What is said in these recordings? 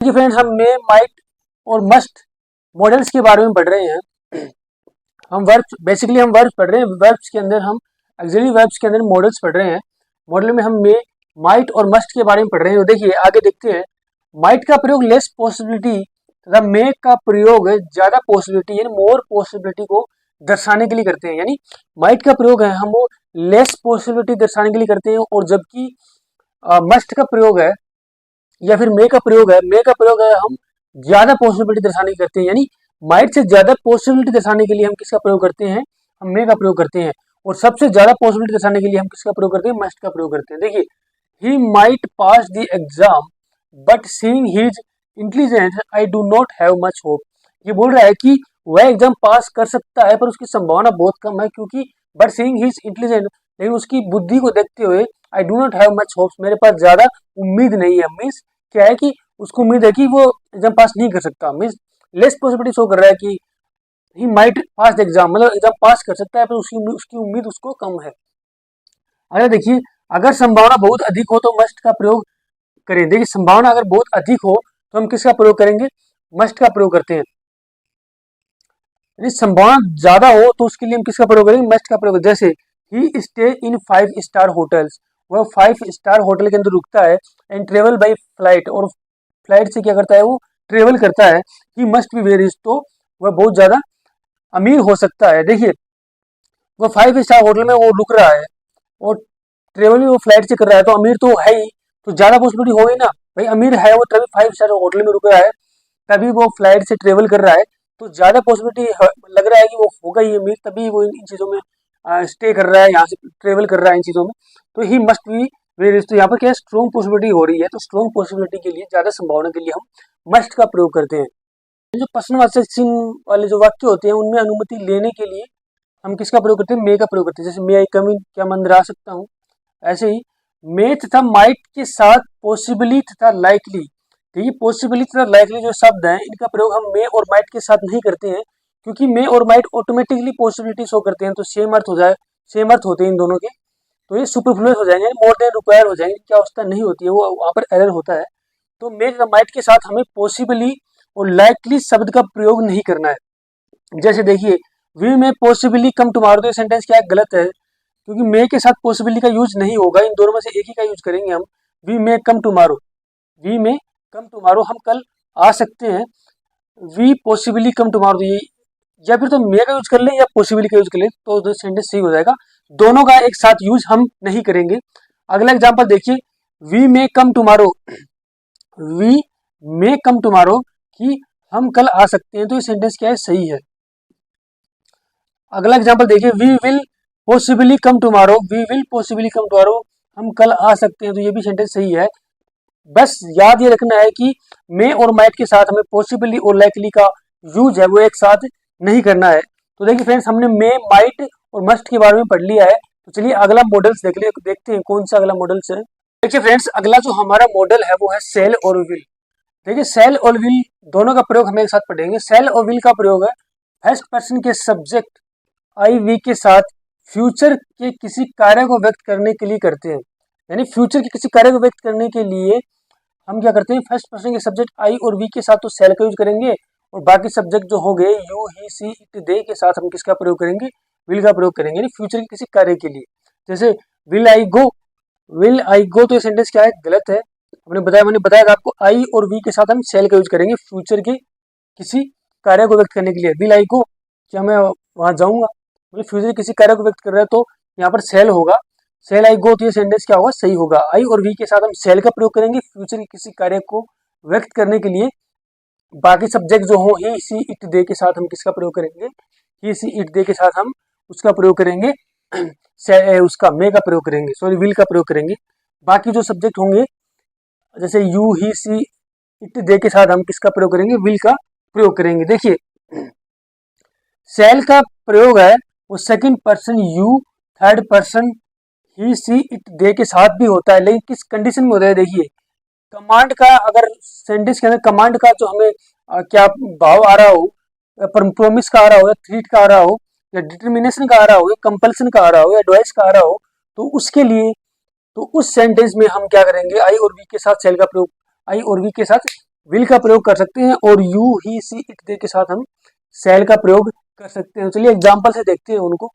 देखिए फ्रेंड्स, हम मे, माइट और मस्ट मॉडल्स के बारे में पढ़ रहे हैं। हम वर्ब्स पढ़ रहे हैं। वर्ब्स के अंदर हम ऑक्सिलरी वर्ब्स के अंदर मॉडल्स पढ़ रहे हैं। मॉडल में हम मे, माइट और मस्ट के बारे में पढ़ रहे हैं। तो देखिए आगे देखते हैं। माइट का प्रयोग लेस पॉसिबिलिटी तथा मे का प्रयोग ज्यादा पॉसिबिलिटी यानी मोर पॉसिबिलिटी को दर्शाने के लिए करते हैं। यानी माइट का प्रयोग है हम वो लेस पॉसिबिलिटी दर्शाने के लिए करते हैं, और जबकि मस्ट का प्रयोग है या फिर मे का प्रयोग है हम ज्यादा पॉसिबिलिटी दर्शाने की करते हैं। यानी माइट से ज्यादा पॉसिबिलिटी दर्शाने के लिए हम किसका प्रयोग करते हैं? हम मे का प्रयोग करते हैं। और सबसे ज्यादा पॉसिबिलिटी दर्शाने के लिए हम किसका प्रयोग करते हैं? मस्ट का प्रयोग करते हैं। देखिए, he might pass the exam but seeing his intelligence I do not have much hope. ये बोल रहा है कि वह एग्जाम पास कर सकता है पर उसकी संभावना बहुत कम है, क्योंकि बट सीइंग हिज इंटेलिजेंस, लेकिन उसकी बुद्धि को देखते हुए I do not have much hopes, मेरे पास ज्यादा उम्मीद नहीं है। मीन्स क्या है कि उसको उम्मीद है कि वो एग्जाम पास नहीं कर सकता। मीन्स लेस पॉसिबिलिटी शो कर रहा है कि he might pass the exam, मतलब एग्जाम पास कर सकता है पर उसकी उम्मीद उसको कम है। अगर देखिए, अगर संभावना बहुत अधिक हो तो मस्ट का प्रयोग करें। देखिए, संभावना अगर बहुत अधिक हो तो हम किसका प्रयोग करेंगे? मस्ट का प्रयोग करते हैं। यदि संभावना ज्यादा हो तो उसके लिए हम किसका प्रयोग करेंगे? मस्ट का प्रयोग। जैसे ही स्टे इन 5 स्टार होटल्स, वह 5 स्टार होटल के अंदर रुकता है। एंड ट्रेवल बाई फ्लाइट, और फ्लाइट से क्या करता है? वो ट्रेवल करता है। He must be very rich, तो वह बहुत ज्यादा अमीर हो सकता है। देखिए, वो 5 स्टार होटल में वो रुक रहा है और ट्रेवल भी वो फ्लाइट से कर रहा है, तो अमीर तो है ही, तो ज्यादा पॉसिबिलिटी होगी ना भाई। अमीर है वो, तभी 5 स्टार होटल में रुक रहा है, तभी वो फ्लाइट से ट्रेवल कर रहा है, तो ज्यादा पॉसिबिलिटी लग रहा है कि वो होगा ही अमीर, तभी वो इन चीजों में स्टे कर रहा है, यहाँ से ट्रेवल कर रहा है इन चीजों में। तो he must be very rich, तो यहाँ पर क्या है? स्ट्रॉन्ग पॉसिबिलिटी हो रही है, तो स्ट्रॉन्ग पॉसिबिलिटी के लिए, ज्यादा संभावना के लिए हम मस्ट का प्रयोग करते हैं। जो प्रश्नवाचक चिन्ह वाले जो वाक्य होते हैं उनमें अनुमति लेने के लिए हम किसका प्रयोग करते हैं? मे का प्रयोग करते हैं। जैसे मे आई कम इन, क्या मैं अंदर आ सकता हूँ? ऐसे ही मे तथा माइट के साथ पॉसिबली तथा लाइकली, तो ये पॉसिबली तथा लाइकली जो शब्द हैं इनका प्रयोग हम मे और माइट के साथ नहीं करते हैं, क्योंकि मे और माइट ऑटोमेटिकली पॉसिबिलिटी शो करते हैं, तो सेम अर्थ हो जाए, सेम अर्थ होते हैं इन दोनों के, तो ये सुपरफ्लुअस हो जाएंगे, मोर देन रिक्वायर हो जाएंगे। क्या अवस्था नहीं होती है, वो वहाँ पर एरर होता है। तो मे तथा माइट के साथ हमें पॉसिबली और लाइकली शब्द का प्रयोग नहीं करना है। जैसे देखिए, we may possibly come tomorrow, तो ये सेंटेंस क्या है? गलत है, क्योंकि मे के साथ पॉसिबली का यूज नहीं होगा, इन दोनों में से एक ही का यूज करेंगे हम। We may come tomorrow, we may come tomorrow, हम कल आ सकते हैं। वी पॉसिबली कम टुमारो, ये या फिर तो मे का यूज कर ले या पॉसिबली का यूज कर ले, तो सेंटेंस सही हो जाएगा। दोनों का एक साथ यूज हम नहीं करेंगे। अगला एग्जांपल देखिए, we may come tomorrow, we may come tomorrow कि हम कल आ सकते हैं, तो ये सेंटेंस क्या है? सही है। अगला एग्जांपल देखिए, we will possibly come tomorrow, we will possibly come tomorrow, हम कल आ सकते हैं, तो ये भी सेंटेंस सही है। बस याद ये रखना है कि मे और माइट के साथ हमें पॉसिबली और लाइकली का यूज है वो एक साथ नहीं करना है। तो देखिए फ्रेंड्स, हमने मे, माइट और मस्ट के बारे में पढ़ लिया है। तो चलिए अगला मॉडल्स देखते हैं कौन सा अगला मॉडल्स है। देखिए फ्रेंड्स, अगला जो हमारा मॉडल है वो है सेल और विल। देखिए, सेल और विल दोनों का प्रयोग हम एक साथ पढ़ेंगे। सेल और विल का प्रयोग है फर्स्ट पर्सन के सब्जेक्ट आई वी के साथ फ्यूचर के किसी कार्य को व्यक्त करने के लिए करते हैं। यानी फ्यूचर के किसी कार्य को व्यक्त करने के लिए हम क्या करते हैं? फर्स्ट पर्सन के सब्जेक्ट आई और वी के साथ तो सेल का यूज करेंगे, और बाकी सब्जेक्ट जो हो गए you, he, she, it, they के साथ हम किसका प्रयोग करेंगे? विल का प्रयोग करेंगे, यानी फ्यूचर के किसी कार्य के लिए। जैसे will I go, will I गो, तो ये सेंटेंस क्या है? गलत है। मैंने बताया था आपको, आई और वी के साथ हम सेल का यूज करेंगे फ्यूचर के किसी कार्य को व्यक्त करने के लिए। विल आई गो, क्या मैं वहां जाऊंगा? मतलब फ्यूचर किसी कार्य को व्यक्त कर रहा है, तो यहाँ पर सेल होगा। सेल आई गो, तो ये सेंटेंस क्या होगा? सही होगा। आई और वी के साथ हम सेल का प्रयोग करेंगे फ्यूचर के किसी कार्य को व्यक्त करने के लिए। बाकी सब्जेक्ट जो हो, ही, सी, इट, दे के साथ हम किसका प्रयोग करेंगे? ही, सी, इट, दे के साथ हम उसका प्रयोग करेंगे उसका मे का प्रयोग करेंगे, सॉरी विल का प्रयोग करेंगे। बाकी जो सब्जेक्ट होंगे जैसे you, he, she, it, they के साथ हम किसका प्रयोग करेंगे? विल का प्रयोग करेंगे। देखिए, सेल का प्रयोग है वो second person you, third person he, she, it, they के साथ भी होता है, लेकिन किस कंडीशन में होता है? देखिए, कमांड का, अगर सेंटेंस के अंदर कमांड का जो हमें क्या भाव आ रहा हो, प्रोमिस का आ रहा हो, या थ्रीट का आ रहा हो, या डिटर्मिनेशन का आ रहा हो, या कंपल्सन का आ रहा हो, या एडवाइस का आ रहा हो, तो उसके लिए, तो उस सेंटेंस में हम क्या करेंगे? आई और वी के साथ सेल का प्रयोग, आई और वी के साथ विल का प्रयोग कर सकते हैं और you he she it they के साथ हम शैल का प्रयोग कर सकते हैं। चलिए एग्जाम्पल से देखते हैं उनको।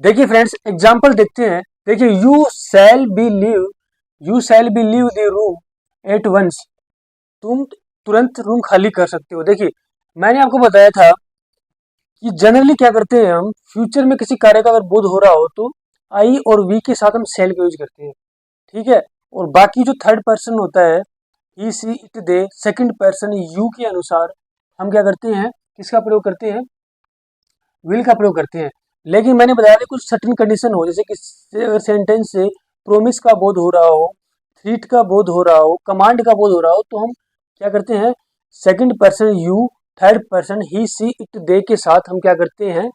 देखिए फ्रेंड्स एग्जाम्पल देखते हैं। देखिए you shall be leave the room at once. तुम तुरंत रूम खाली कर सकते हो। देखिए मैंने आपको बताया था कि जनरली क्या करते हैं हम, फ्यूचर में किसी कार्य का अगर बोध हो रहा हो तो आई और वी के साथ हम शैल का यूज करते हैं, ठीक है। और बाकी जो थर्ड पर्सन होता है he she it they, second person you के अनुसार हम क्या करते हैं, किसका प्रयोग करते हैं, विल का प्रयोग करते हैं। लेकिन मैंने बताया था कुछ सर्टेन कंडीशन हो, जैसे कि अगर सेंटेंस से प्रोमिस का बोध हो रहा हो, थ्रीट का बोध हो रहा हो, कमांड का बोध हो रहा हो, तो हम क्या करते हैं, second person you, third person he she it they के साथ हम क्या करते हैं,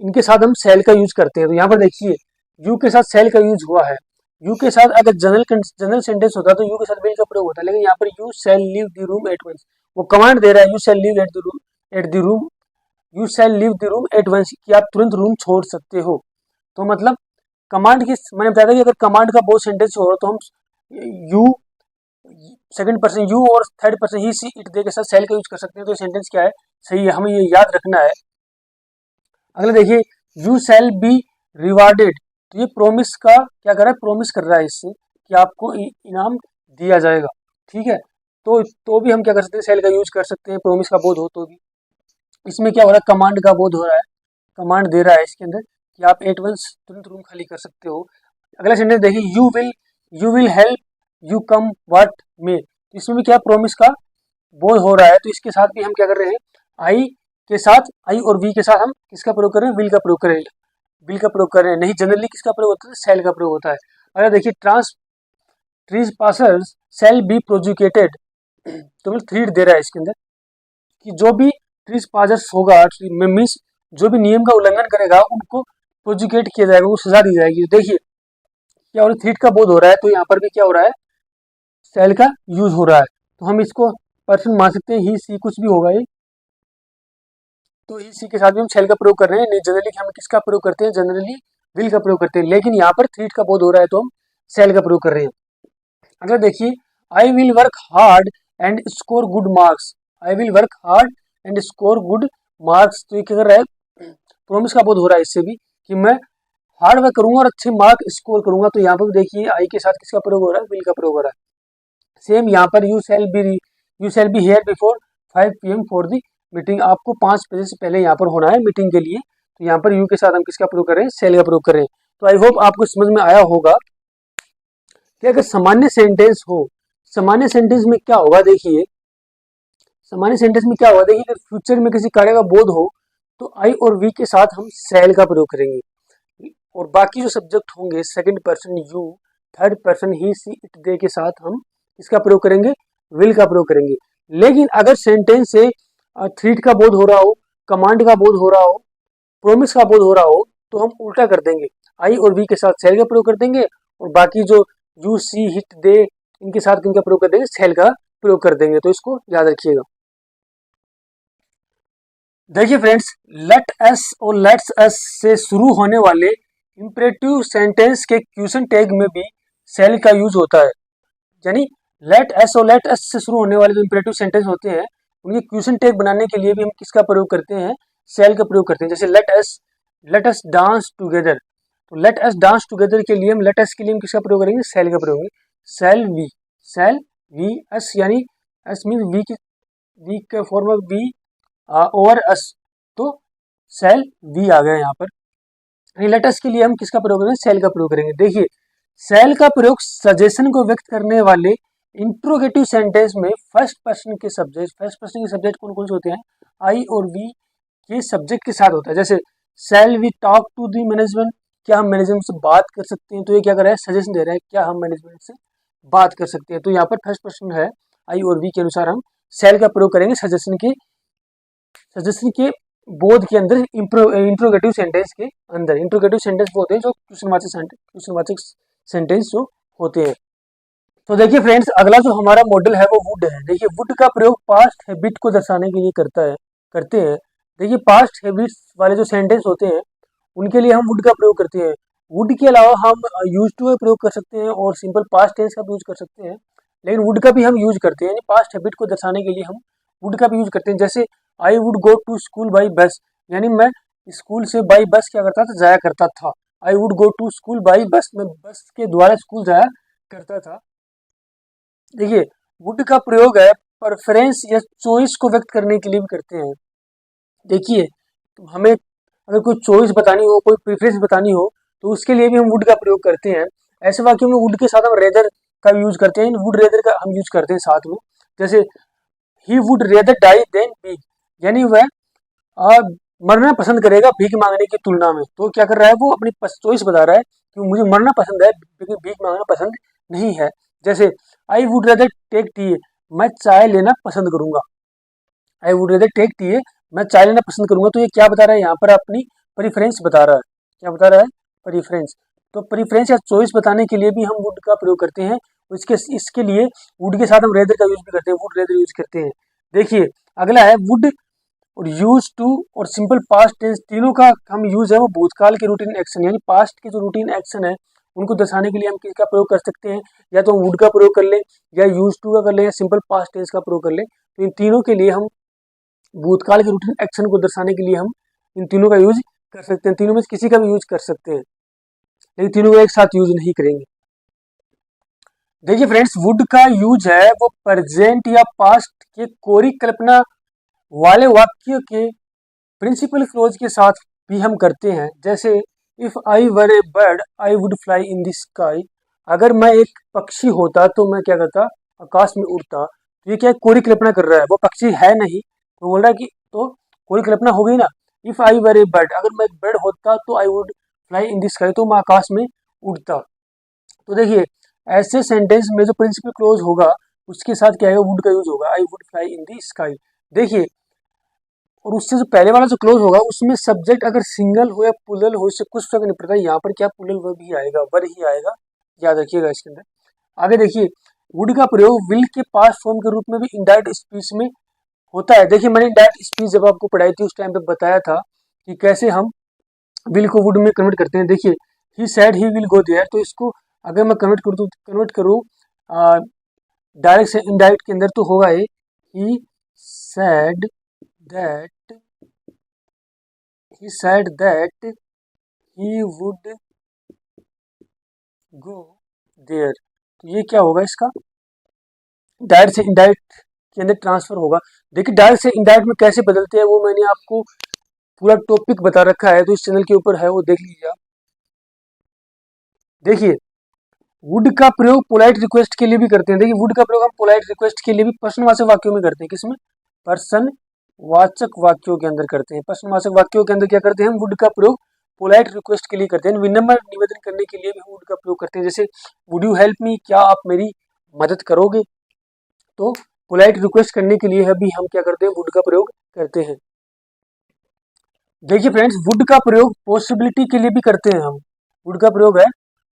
इनके साथ हम सेल का यूज करते हैं। तो यहाँ पर देखिए यू के साथ सेल का यूज हुआ है। यू के साथ अगर जनरल सेंटेंस होता तो यू के साथ विल का प्रयोग होता है, लेकिन यहाँ पर you shall leave the room at once, वो कमांड दे रहा है you shall leave at the room, you shall leave the room at once, कि आप तुरंत रूम छोड़ सकते हो। तो मतलब कमांड की, मैंने बताया था कि अगर कमांड का बहुत सेंटेंस हो रहा तो हम यू, सेकंड पर्सन यू और third person he she it they के साथ सेल का यूज कर सकते हैं। तो सेंटेंस क्या है, सही है, हमें ये याद रखना है। अगला देखिए यू शैल बी रिवार्डेड, तो ये प्रोमिस का क्या कर रहा है, प्रोमिस कर रहा है इससे कि आपको इनाम दिया जाएगा, ठीक है। तो भी हम क्या कर सकते हैं, सेल का यूज कर सकते हैं, प्रोमिस का बोध हो तो भी। इसमें क्या हो रहा है, कमांड का बोध हो रहा है, कमांड दे रहा है इसके अंदर कि आप एट वंस तुरंत रूम खाली कर सकते हो। अगला सेंटेंस देखिए you will help you come what मे, तो इसमें भी क्या प्रोमिस का बोध हो रहा है। तो इसके साथ भी हम क्या कर रहे हैं, आई के साथ, आई और वी के साथ हम किसका प्रयोग कर रहे हैं, विल का प्रयोग कर रहे हैं, विल का प्रयोग कर रहे हैं। नहीं जनरली किसका प्रयोग होता है, सेल का प्रयोग होता है। अगर देखिए ट्रीज पासर्स सेल बी प्रोजुकेटेड, तो मतलब थ्रीड दे रहा है इसके अंदर कि जो भी ट्रीज पासर्स होगा, मीन्स जो भी नियम का उल्लंघन करेगा उनको प्रोजुकेट किया जाएगा, उनको सजा दी जाएगी। तो देखिए क्या हो रहा है, थ्रीड का बोध हो रहा है, तो यहाँ पर भी क्या हो रहा है, सेल का यूज हो रहा है। तो हम इसको पर्सन मान सकते हैं, ही सी कुछ भी होगा ये, तो इसी के साथ भी हम सेल का प्रयोग कर रहे हैं। नहीं जनरली हम किसका प्रयोग करते हैं, जनरली विल का प्रयोग करते हैं, लेकिन यहाँ पर थ्रीट का बोध हो रहा है तो हम सेल का प्रयोग कर रहे हैं। अगर देखिए I will work hard and score good marks, I will work hard and score good marks, तो ये क्या कर रहा है, प्रोमिस का बोध हो रहा है इससे भी कि मैं हार्ड वर्क करूंगा और अच्छे मार्क स्कोर करूंगा। तो यहाँ पर देखिए आई के साथ किसका प्रयोग हो रहा है, विल का प्रयोग हो रहा है। सेम यहाँ पर you shall be here before 5 PM for the meeting, आपको 5 बजे से पहले यहाँ पर होना है मीटिंग के लिए। तो यहाँ पर यू के साथ हम किसका प्रयोग कर रहे हैं, सेल का प्रयोग कर रहे हैं। तो आई होप आपको समझ में आया होगा कि अगर सामान्य सेंटेंस हो, सामान्य सेंटेंस में क्या होगा, देखिए सामान्य सेंटेंस में क्या होगा, देखिए अगर फ्यूचर में किसी कार्य का बोध हो तो आई और वी के साथ हम सेल का प्रयोग करेंगे, और बाकी जो सब्जेक्ट होंगे second person you, third person he she it they के साथ हम इसका प्रयोग करेंगे, विल का प्रयोग करेंगे। लेकिन अगर सेंटेंस से थ्रीट का बोध हो रहा हो, कमांड का बोध हो रहा हो, प्रोमिस का बोध हो रहा हो, तो हम उल्टा कर देंगे, आई और वी के साथ सेल का प्रयोग कर देंगे, और बाकी जो यू सी हिट दे इनके साथ किनका प्रयोग कर देंगे, सेल का प्रयोग कर देंगे। तो इसको याद रखिएगा। देखिए फ्रेंड्स लेट अस और लेट्स अस से शुरू होने वाले इंपरेटिव सेंटेंस के क्वेश्चन टैग में भी सेल का यूज होता है। यानी लेट अस और लेट अस से शुरू होने वाले जो इंपरेटिव सेंटेंस होते हैं उनके क्वेश्चन टैग बनाने के लिए भी हम किसका प्रयोग करते हैं, सेल का प्रयोग करते हैं। जैसे लेट अस डांस टुगेदर, तो लेट अस डांस टुगेदर के लिए हम, लेट अस के लिए हम किसका प्रयोग करेंगे, सेल का प्रयोग करेंगे। सेल वी अस, यानी अस मीन वी के form of we over us, तो सेल वी आ गया यहाँ पर। लेट अस के लिए हम किसका प्रयोग करेंगे, सेल का प्रयोग करेंगे। देखिए सेल का प्रयोग सजेशन को व्यक्त करने वाले इंट्रोगेटिव सेंटेंस में फर्स्ट पर्सन के सब्जेक्ट कौन कौन से होते हैं, आई और वी के सब्जेक्ट के साथ होता है। जैसे shall we talk to the management, क्या हम मैनेजमेंट से बात कर सकते हैं, तो ये क्या कर रहा है, सजेशन दे रहा है क्या हम मैनेजमेंट से बात कर सकते हैं। तो यहाँ पर फर्स्ट पर्सन है, आई और वी के अनुसार हम सेल का प्रयोग करेंगे सजेशन के बोध के अंदर, इंट्रोगेटिव सेंटेंस के अंदर। इंट्रोगेटिव सेंटेंस वो होते हैं जो क्वेश्चनवाचक सेंटेंस जो होते हैं। तो देखिए फ्रेंड्स अगला जो हमारा मॉडल है वो वुड है। देखिए वुड का प्रयोग पास्ट हैबिट को दर्शाने के लिए करते हैं। देखिए पास्ट हैबिट्स वाले जो सेंटेंस होते हैं उनके लिए हम वुड का प्रयोग करते हैं। वुड के अलावा हम यूज टू का प्रयोग कर सकते हैं और सिंपल पास्ट टेंस का भी यूज कर सकते हैं, लेकिन वुड का भी हम यूज करते हैं, यानी पास्ट हैबिट को दर्शाने के लिए हम वुड का भी यूज करते हैं। जैसे I would go to school by bus, यानी मैं स्कूल से बाई बस क्या करता था, जाया करता था। I would go to school by bus, मैं बस के द्वारा स्कूल जाया करता था। देखिए, वुड का प्रयोग है प्रेफरेंस या चॉइस को व्यक्त करने के लिए भी करते हैं। देखिए, तो हमें अगर कोई चॉइस बतानी हो, कोई प्रेफरेंस बतानी हो, तो उसके लिए भी हम वुड का प्रयोग करते हैं। ऐसे वाक्यों में वुड के साथ हम रेदर का यूज करते हैं, वुड रेदर का हम यूज करते हैं साथ में। जैसे he would rather die than भीख, यानी वह आ, मरना पसंद करेगा भीख मांगने की तुलना में। तो क्या कर रहा है, वो अपनी चॉइस बता रहा है कि मुझे मरना पसंद है लेकिन भीख मांगना पसंद नहीं है। जैसे I would rather take tea, मैं चाय लेना पसंद करूंगा। I would rather take tea, मैं चाय लेना पसंद करूंगा। तो ये क्या बता रहा है, यहाँ पर अपनी प्रेफरेंस बता रहा है। क्या बता रहा है, प्रेफरेंस। तो प्रेफरेंस या चॉइस बताने के लिए भी हम वुड का प्रयोग करते हैं। इसके इसके लिए वुड के साथ हम रेदर का यूज भी करते हैं, वुड रेदर यूज करते हैं। देखिए, अगला है वुड और यूज टू और सिंपल पास्ट टेंस, तीनों का हम यूज है वो भूतकाल के रूटीन एक्शन, यानी पास्ट के जो रूटीन एक्शन है उनको दर्शाने के लिए हम किसका प्रयोग कर सकते हैं, या तो हम वुड का प्रयोग कर लें, या यूज टू का कर लें, या सिंपल पास्ट टेंस का प्रयोग कर लें। तो इन तीनों के लिए हम भूतकाल के रूटीन एक्शन को दर्शाने के लिए हम इन तीनों का यूज कर सकते हैं। तीनों में से किसी का भी यूज कर सकते हैं, लेकिन तीनों का एक साथ यूज नहीं करेंगे। देखिए फ्रेंड्स, वुड का यूज है वो प्रेजेंट या पास्ट के कोरी कल्पना वाले वाक्य के प्रिंसिपल क्लोज के साथ भी हम करते हैं। जैसे if I were A bird I would fly in the sky, अगर मैं एक पक्षी होता तो मैं क्या करता, आकाश में उड़ता। तो ये क्या है, कोरी कल्पना कर रहा है, वो पक्षी है नहीं, तो बोल रहा है कि तो कोरी कल्पना हो गई ना। If I were A bird, अगर मैं एक बर्ड होता तो I would fly in the sky, तो मैं आकाश में उड़ता। तो देखिए, ऐसे सेंटेंस में जो प्रिंसिपल क्लोज होगा उसके साथ क्या है, वुड का यूज होगा, I would fly in the sky. देखिए, और उससे जो पहले वाला जो क्लोज होगा उसमें सब्जेक्ट अगर सिंगल हो या प्लूरल हो, इससे कुछ फर्क नहीं पड़ता। यहाँ पर क्या प्लूरल वर्ब ही आएगा, वर ही आएगा, याद रखिएगा इसके अंदर। आगे देखिए, वुड का प्रयोग विल के पास्ट फॉर्म के रूप में भी इनडायरेक्ट स्पीच में होता है। देखिए, मैंने इनडायरेक्ट स्पीच जब आपको पढ़ाई थी उस टाइम पे बताया था कि कैसे हम विल को वुड में कन्वर्ट करते हैं। देखिए, he said he will go there, तो इसको अगर मैं कन्वर्ट करूँ डायरेक्ट से इनडायरेक्ट के अंदर, तो होगा ये he said that he said that he would go there। तो ये क्या होगा, इसका डायरेक्ट से इनडायरेक्ट के अंदर ट्रांसफर होगा। देखिए, डायरेक्ट से इनडायरेक्ट में कैसे बदलते हैं वो मैंने आपको पूरा टॉपिक बता रखा है, तो इस चैनल के ऊपर है, वो देख लीजिए आप। देखिए, वुड का प्रयोग पोलाइट रिक्वेस्ट के लिए भी करते हैं। देखिए, वुड का प्रयोग हम पोलाइट रिक्वेस्ट के लिए भी प्रश्नवाचक वाक्यों में करते हैं। किसमें, प्रश्नवाचक वाक्यों के अंदर करते हैं। प्रश्नवाचक वाक्यों के अंदर क्या करते हैं, हम वुड का प्रयोग पोलाइट रिक्वेस्ट के लिए करते हैं। विनम्र निवेदन करने के लिए भी हम वुड का प्रयोग करते हैं। जैसे वुड यू हेल्प मी, क्या आप मेरी मदद करोगे। तो पोलाइट रिक्वेस्ट करने के लिए भी हम क्या करते हैं, वुड का प्रयोग करते हैं। देखिए फ्रेंड्स, वुड का प्रयोग पॉसिबिलिटी के लिए भी करते हैं हम। वुड का प्रयोग है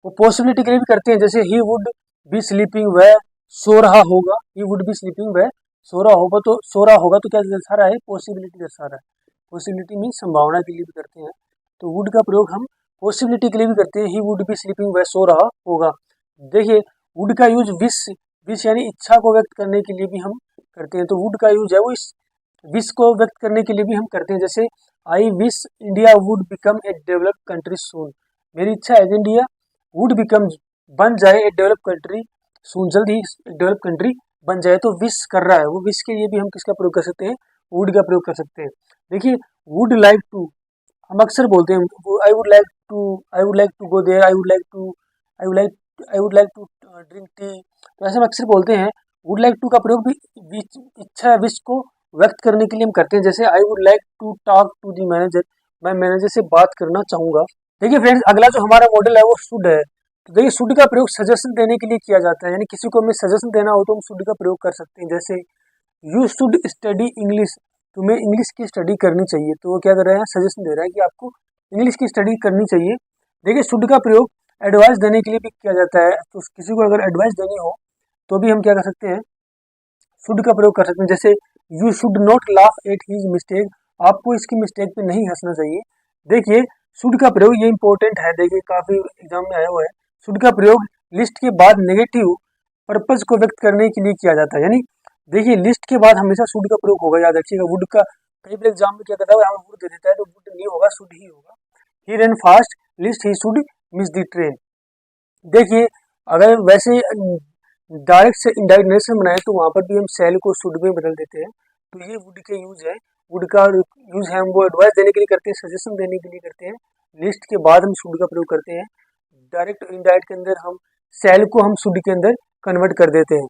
वो पॉसिबिलिटी के लिए भी करते हैं। जैसे ही वुड बी स्लीपिंग, वह सो रहा होगा। ही वुड बी स्लीपिंग, वह सो रहा होगा तो क्या दर्शा रहा है, पॉसिबिलिटी दर्शा रहा है। पॉसिबिलिटी मीन संभावना के लिए भी करते हैं। तो वुड का प्रयोग हम पॉसिबिलिटी के लिए भी करते हैं। ही वुड बी स्लीपिंग, वह सो रहा होगा। देखिए, वुड का यूज विश यानी इच्छा को व्यक्त करने के लिए भी हम करते हैं। तो वुड का यूज है वो इस विश को व्यक्त करने के लिए भी हम करते हैं। जैसे I wish India would become a developed country soon, मेरी इच्छा है कि इंडिया वुड बिकम बन जाए ए डेवलप कंट्री सून, जल्द ही डेवलप कंट्री बन जाए। तो विश कर रहा है, वो विश के लिए भी हम किसका प्रयोग कर सकते हैं, वुड का प्रयोग कर सकते हैं। देखिए, वुड लाइक टू हम अक्सर बोलते हैं, I would like to go there, I would like to drink tea. तो ऐसे हम अक्सर बोलते हैं। वुड लाइक टू का प्रयोग भी इच्छा या विश को व्यक्त करने के लिए हम करते हैं। जैसे I would like to talk to the manager, मैं मैनेजर से बात करना चाहूंगा। देखिए फ्रेंड्स, अगला जो हमारा मॉडल है वो शुड है। तो देखिए, शुड का प्रयोग सजेशन देने के लिए किया जाता है, यानी किसी को हमें सजेशन देना हो तो हम शुड का प्रयोग कर सकते हैं। जैसे यू शुड स्टडी इंग्लिश, तुम्हें इंग्लिश की स्टडी करनी चाहिए। तो वो क्या कर रहे हैं, सजेशन दे रहा है कि आपको इंग्लिश की स्टडी करनी चाहिए। देखिए, शुड का प्रयोग एडवाइस देने के लिए भी किया जाता है। तो किसी को अगर एडवाइस देनी हो तो भी हम क्या कर सकते हैं, शुड का प्रयोग कर सकते हैं। जैसे you should not laugh at his mistake, आपको इसकी मिस्टेक पे नहीं हंसना चाहिए। देखिए, शुड का प्रयोग ये इंपॉर्टेंट है, देखिए काफी एग्जाम में आया हुआ है। शुड का प्रयोग लिस्ट के बाद नेगेटिव पर्पज को व्यक्त करने के लिए किया जाता है, यानी देखिए लिस्ट के बाद हमेशा शुड का प्रयोग होगा, याद रखिएगा। वुड का कई बार एग्जाम में क्या करता है, हमें वुड दे देता है तो वुड नहीं होगा, शुड ही होगा। He run fast lest he should miss the train. देखिए अगर वैसे डायरेक्ट से इनडायरेक्ट नेशन बनाए तो वहां पर भी हम सेल को शुड में बदल देते हैं। तो ये वुड के यूज है, वुड का यूज है हम वो एडवाइस देने के लिए करते हैं, सजेशन देने के लिए करते हैं। लिस्ट के बाद हम शुड का प्रयोग करते हैं। डायरेक्ट और इनडायरेक्ट के अंदर हम सेल को हम शुड के अंदर कन्वर्ट कर देते हैं।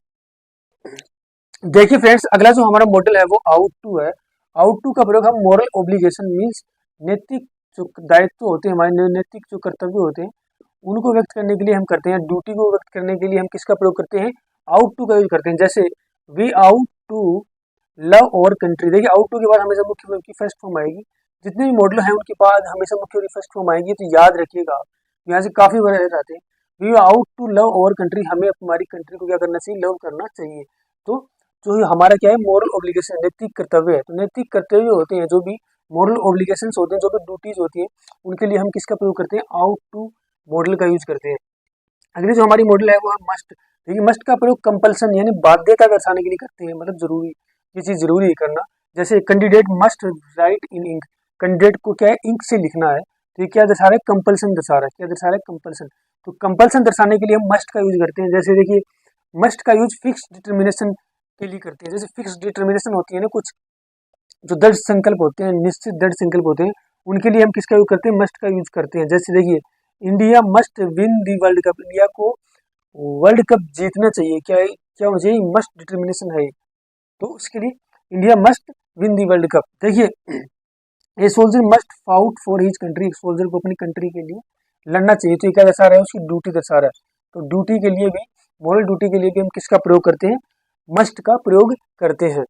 देखिए फ्रेंड्स, अगला जो हमारा मॉडल है वो आउट टू है। आउट टू का प्रयोग हम मॉरल ऑब्लिगेशन मीन्स नैतिक जो दायित्व होते हैं, हमारे नैतिक जो कर्तव्य होते हैं उनको व्यक्त करने के लिए हम करते हैं। ड्यूटी को व्यक्त करने के लिए हम किसका प्रयोग करते हैं, आउट टू का यूज करते हैं। जैसे वी आउट टू लव और कंट्री। देखिए आउट टू के बाद हमेशा मुख्य वर्ब की फर्स्ट फॉर्म आएगी। जितने भी मॉडल हैं उनके बाद हमेशा मुख्य वर्ब की फर्स्ट फॉर्म आएगी, तो याद रखिएगा। यहाँ से काफी बार आते हैं, वी आउट टू लव और कंट्री, हमें हमारी कंट्री को क्या करना चाहिए, लव करना चाहिए। तो जो हमारा क्या है, मोरल ऑब्लिगेशन, नैतिक कर्तव्य है। तो नैतिक कर्तव्य होते हैं, जो भी मोरल ऑब्लिगेशन होते हैं, जो भी ड्यूटीज होती है, उनके लिए हम किसका प्रयोग करते हैं, आउट टू मॉडल का यूज करते हैं। अगली जो हमारी मॉडल है वो है मस्ट। देखिए मस्ट का प्रयोग कंपल्सन यानी बाध्यता दर्शाने के लिए करते हैं, मतलब जरूरी, ये चीज जरूरी है करना। जैसे कैंडिडेट मस्ट राइट इन इंक, कैंडिडेट को क्या है, इंक से लिखना है। तो ये क्या दर्शा रहा है, कंपल्सन दर्शा रहा है। क्या दर्शा रहा है, कंपल्सन। तो कंपल्सन दर्शाने के लिए हम मस्ट का यूज करते हैं। जैसे देखिए मस्ट का यूज फिक्स डिटर्मिनेशन के लिए करते हैं। जैसे फिक्स डिटर्मिनेशन होती है ना, कुछ जो दृढ़ संकल्प होते हैं, निश्चित दृढ़ संकल्प होते हैं, उनके लिए हम किसका यूज करते हैं, मस्ट का यूज करते हैं। जैसे देखिए India must win the world cup, India को वर्ल्ड कप जीतना चाहिए, क्या होना चाहिए, मस्ट डिटर्मिनेशन है। तो उसके लिए India must win the world cup. देखिए a soldier must fought for his country, soldier को अपनी कंट्री के लिए लड़ना चाहिए। तो ये क्या दर्शा रहा है, उसकी ड्यूटी दर्शा रहा है। तो ड्यूटी के लिए भी, मॉरल ड्यूटी के लिए भी हम किसका प्रयोग करते हैं, मस्ट का प्रयोग करते हैं।